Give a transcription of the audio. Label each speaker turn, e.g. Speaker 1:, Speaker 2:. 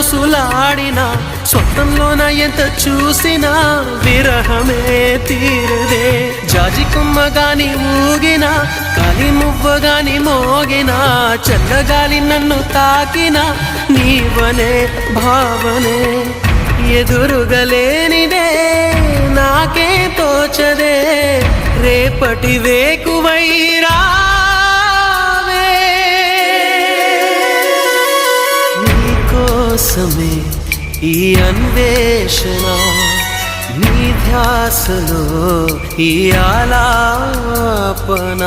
Speaker 1: ఊసులాడినా స్వప్నంలోన ఎంత చూసినా విరహమే తీరదే. జాజి కొమ్మగాని ఊగినా కాలి మువ్వగాని మోగినా చల్లగాలి నన్ను తాకినా నీవనే భావనే ఎదురుగలేనిదే నాకే తోచదే. రేపటి వేకువైరా నీకోసమే ఈ అన్వేషణ, నీ ధ్యాసలో ఈ ఆలాపన.